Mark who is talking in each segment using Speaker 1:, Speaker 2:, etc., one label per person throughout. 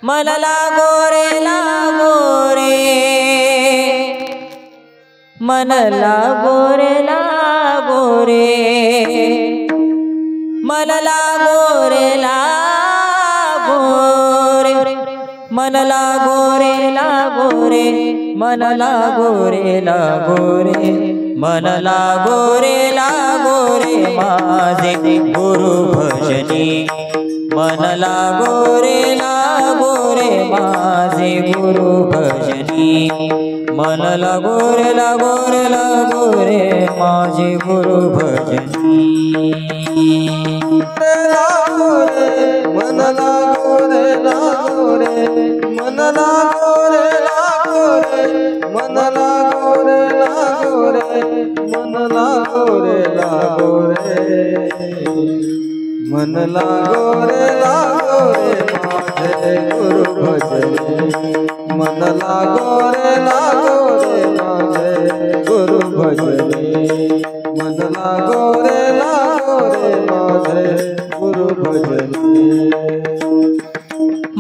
Speaker 1: मन लागो रे लागो रे, मन लागो रे लागो रे, मन लागो रे लागो रे, मन लागो रे लागो रे, मन लागो रे लागो रे, मन लागो रे लागो रे माझे गुरु भजनी। मन लागो रे लागो रे माझे गुरु भजनी। मन लागो रे लागो रे लागो रे माझे गुरु भजनी।
Speaker 2: मन लागो रे लागो रे, मन लागो रे लागो रे, मन लागो रे लागो रे, मन लागो रे लागो रे, मन लागो रे लागो रे माझे गुरु भजनी। मन लागो रे लागो रे माझे गुरु भजनी। मन लागो रे लागो रे माझे गुरु भजनी।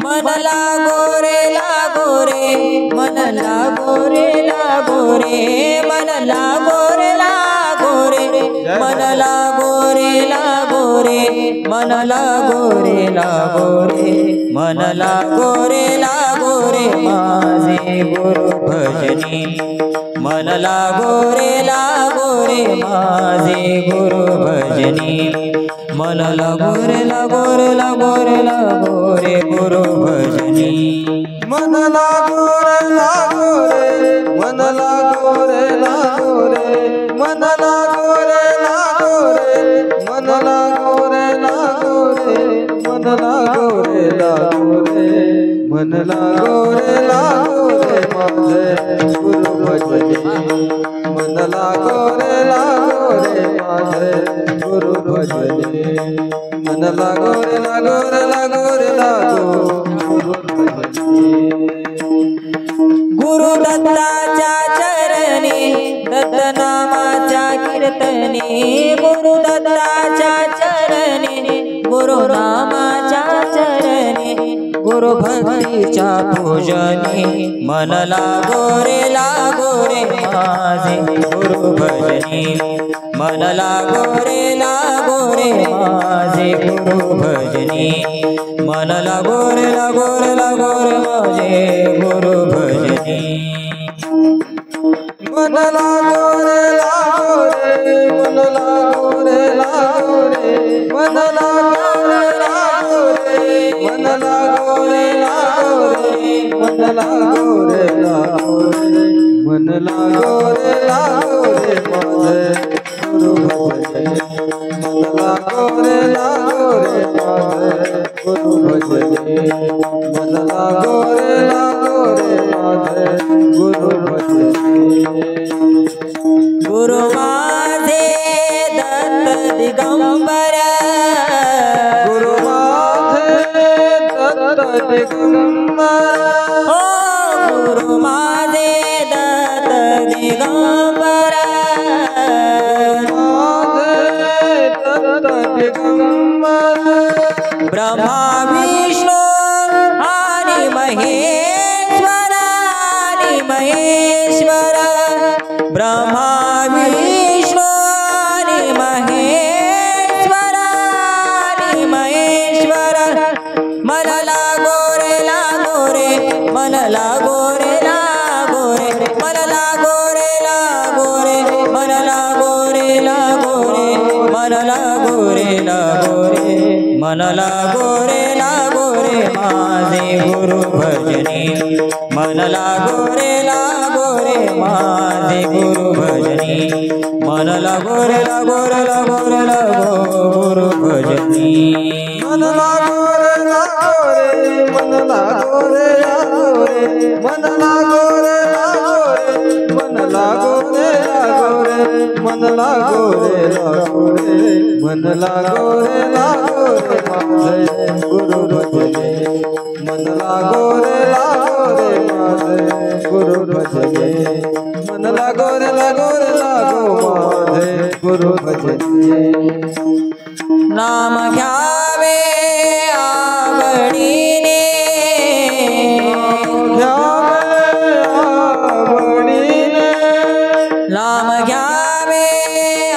Speaker 1: मन लागो रे लागो रे, मन लागो रे लागो रे, मन लागो रे लागो रे, मन लागो रे लागो रे, मन लागो रे लागो रे, मन लागो रे लागो रे माझे गुरु भजनी। मन लागो रे लागो रे माझे गुरु भजनी। मन लागो रे लागो रे लागो रे लागो रे गुरु भजनी।
Speaker 2: मन लागो रे लागो रे, मन लागो रे लागो रे, मन लागो रे लागो रे, मन लागो रे लागो रे, मन लागो रे लागो रे, मन लागो रे लागो रे माझे गुरु भजनी। मन लागो रे लागो रे माझे गुरु भजनी। मन लागो रे लागो रे लागो रे लागो गुरु भजनी।
Speaker 1: गुरु दत्ताच्या चरणी, दत्त नामाच्या कीर्तनी, गुरु दत्ताच्या चरणी, गुरु नामाच्या चरणी, गुरु भक्तीच्या पूजनी। मन लागो रे माझे गुरु भजनी। मन लागो रे माझे गुरु भजनी। मन लागो रे माझे गुरु भजनी।
Speaker 2: मन लागो रे लागो रे, मन लागो रे लागो रे, मन लागो रे लागो रे, मन लागो रे लागो रे, मन लागो रे लागो रे, मन लागो रे लागो रे माझे गुरु भजनी। मन लागो रे लागो रे माझे गुरु भजनी। मन लागो रे लागो रे माझे गुरु भजनी।
Speaker 1: गुरु माझे दत्त दिगंबर,
Speaker 2: गुरु माझे दत्त दिगंबर,
Speaker 1: हो गुरु माझे दत्त दिगंबर,
Speaker 2: माझे दत्त दिगंबर।
Speaker 1: ब्रह्मा विष्णू मन लागो रे लागो रे मन लागो रे लागो रे मन लागो रे लागो रे मन लागो रे लागो रे मन लागो रे लागो रे माझे गुरु भजनी मन लागो रे माझे गुरु भजनी मन लागो रे लागो रे लागो रे लागो गुरु भजनी
Speaker 2: मन लागो रे लागो रे मन लागो रे लागो रे मन लागो रे लागो रे मन लागो रे लागो रे मन लागो रे लागो रे मन लागो रे लागो रे माझे गुरु भजनी मन लागो रे माझे गुरु भजनी मन लागो रे लागो माझे गुरु भजनी
Speaker 1: नाम घ्यावे आवडीने नाम घ्यावे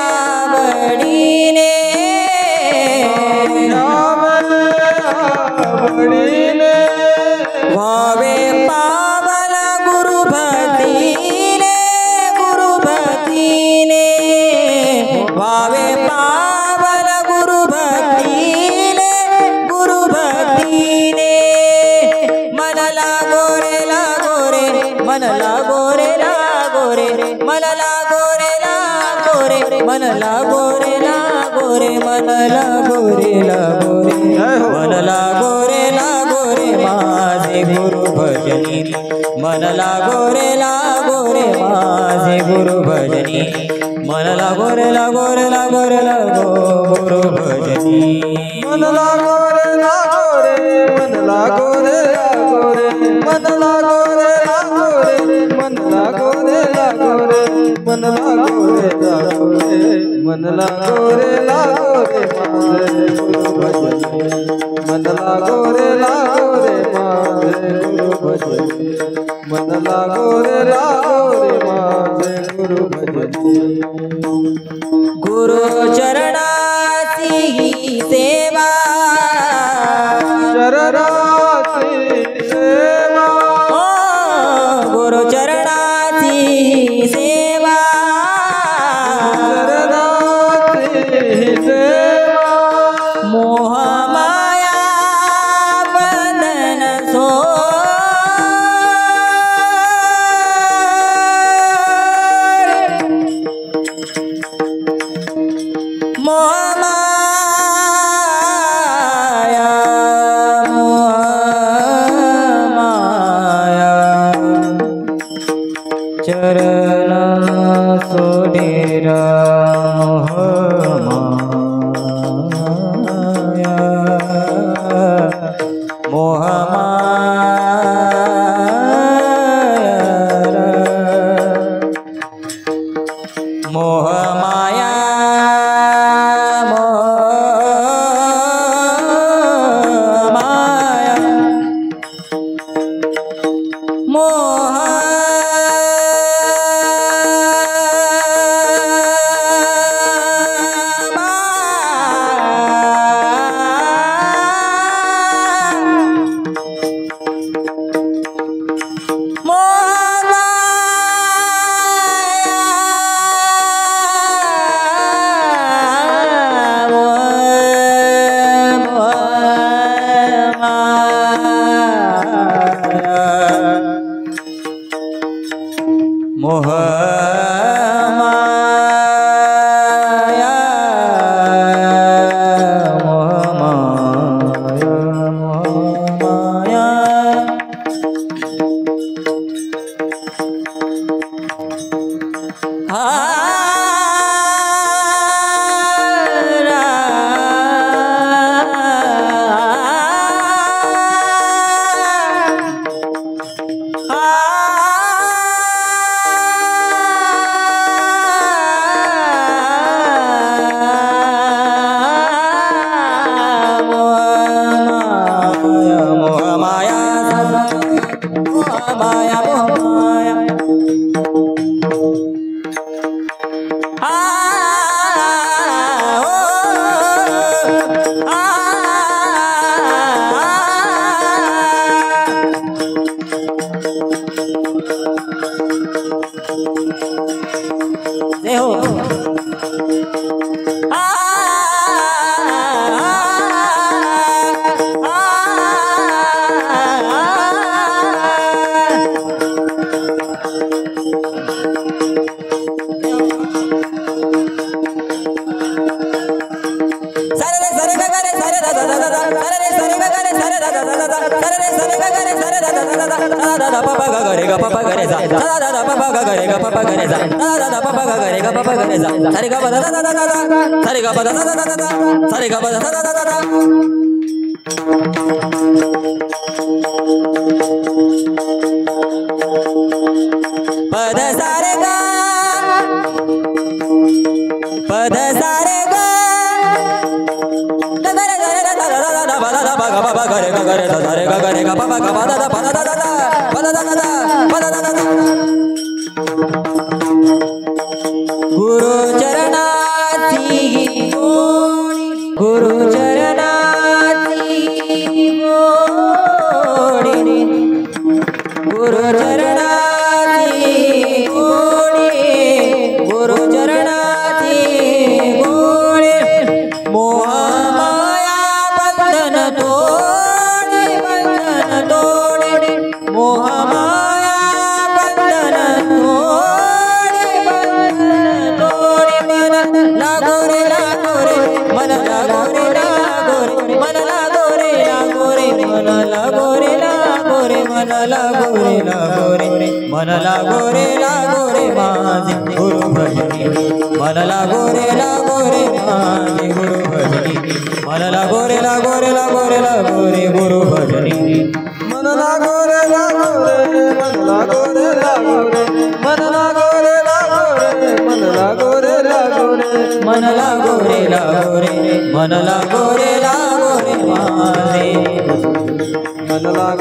Speaker 1: आवडीने व्हावे पावन गुरु भक्तीने व्हावे पावन गुरु भक्तीने मन लागो रे मन लागो रे मन लागो रे मन लागो रे मन लागो रे मन लागो रे माझे गुरु भजनी मन लागो रे माझे गुरु भजनी मन लागो रे लागो गुरु भजनी
Speaker 2: मन लागो रे मन लागो रे मन लागो रे मन लागो रे मन लागो रे मन लागो रे माझे गुरु भजनी मन लागो रे माझे गुरु भजनी मन लागो रे माझे गुरु भजनी
Speaker 1: गुरु चरणाची सेवा
Speaker 2: चरणाची सेवा
Speaker 1: गुरु चरणाची सेवा
Speaker 2: चरणाची सेवा
Speaker 1: मोह माया बंधन सो चरण सोडेरा मोह माया मोह माया दा पा गा ग रे ग पा ग रे सा दा दा पा गा ग रे ग पा ग रे सा दा दा पा गा ग रे ग पा ग रे सा सा रे ग प दा दा दा दा सा रे ग प दा दा दा दा सा रे ग प दा दा दा दा पद सा रे ग पद सा रे ग दा दा दा दा दा दा दा पा दा पा गा पा ग रे ग रे सा रे ग रे ग पा गा पा दा दा पा दा दा दा पा दा दा दा पा दा दा दा गुरु चरणाची गोडी गुरु चरणाची गोडी गुरु चरणाची गोडी गुरु चरणाची गोडी मोह माया बंधन तोडे मोह माया बंधन तोडे मन लागो रे मन लागो रे मन लागो रे मन लागो रे मन लागो रे मन लागो रे माझे गुरु भजनी मन लागो रे माझे गुरु भजनी मन लागो रे गुरु भजनी
Speaker 2: मन लागो रे मन लागो रे मन लागो रे मन लागो रे
Speaker 1: मन लागो रे मन लागो रे माझे
Speaker 2: मन लागो